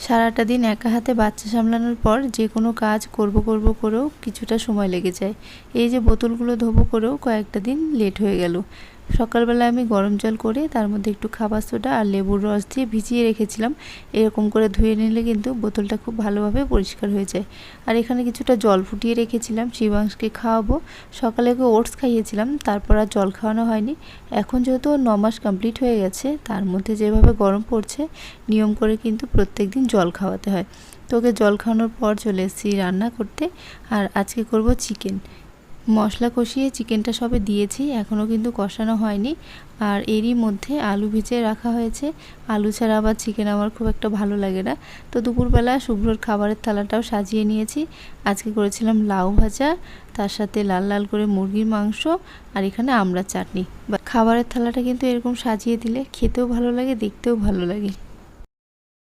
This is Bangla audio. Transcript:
সারাটা দিন একা হাতে বাচ্চা সামলানোর পর যে কোনো কাজ করব করেও কিছুটা সময় লেগে যায়। এই যে বোতলগুলো ধোবো করেও কয়েকটা দিন লেট হয়ে গেল। সকালবেলা আমি গরম জল করে তার মধ্যে একটু খাবার সোডা আর লেবুর রস দিয়ে ভিজিয়ে রেখেছিলাম। এরকম করে ধুয়ে নিলে কিন্তু বোতলটা খুব ভালোভাবে পরিষ্কার হয়ে যায়। আর এখানে কিছুটা জল ফুটিয়ে রেখেছিলাম, শিবাংশকে খাওয়াবো। সকালে ওকে ওটস খাইয়েছিলাম, তারপর আর জল খাওয়ানো হয়নি। এখন যেহেতু 9 মাস কমপ্লিট হয়ে গেছে, তার মধ্যে যেভাবে গরম পড়ছে নিয়ম করে কিন্তু প্রত্যেক দিন জল খাওয়াতে হয়। তো ওকে জল খাওয়ানোর পর চলে এসেছি রান্না করতে। আর আজকে করব চিকেন। মশলা কষিয়ে চিকেনটা সবে দিয়েছি, এখনও কিন্তু কষানো হয়নি। আর এরই মধ্যে আলু ভেজে রাখা হয়েছে। আলু ছাড়া আবার চিকেন আমার খুব একটা ভালো লাগে না। তো দুপুরবেলা শুভ্রর খাবারের থালাটাও সাজিয়ে নিয়েছি। আজকে করেছিলাম লাউ ভাজা, তার সাথে লাল লাল করে মুরগির মাংস, আর এখানে আমড়ার চাটনি। খাবারের থালাটা কিন্তু এরকম সাজিয়ে দিলে খেতেও ভালো লাগে, দেখতেও ভালো লাগে।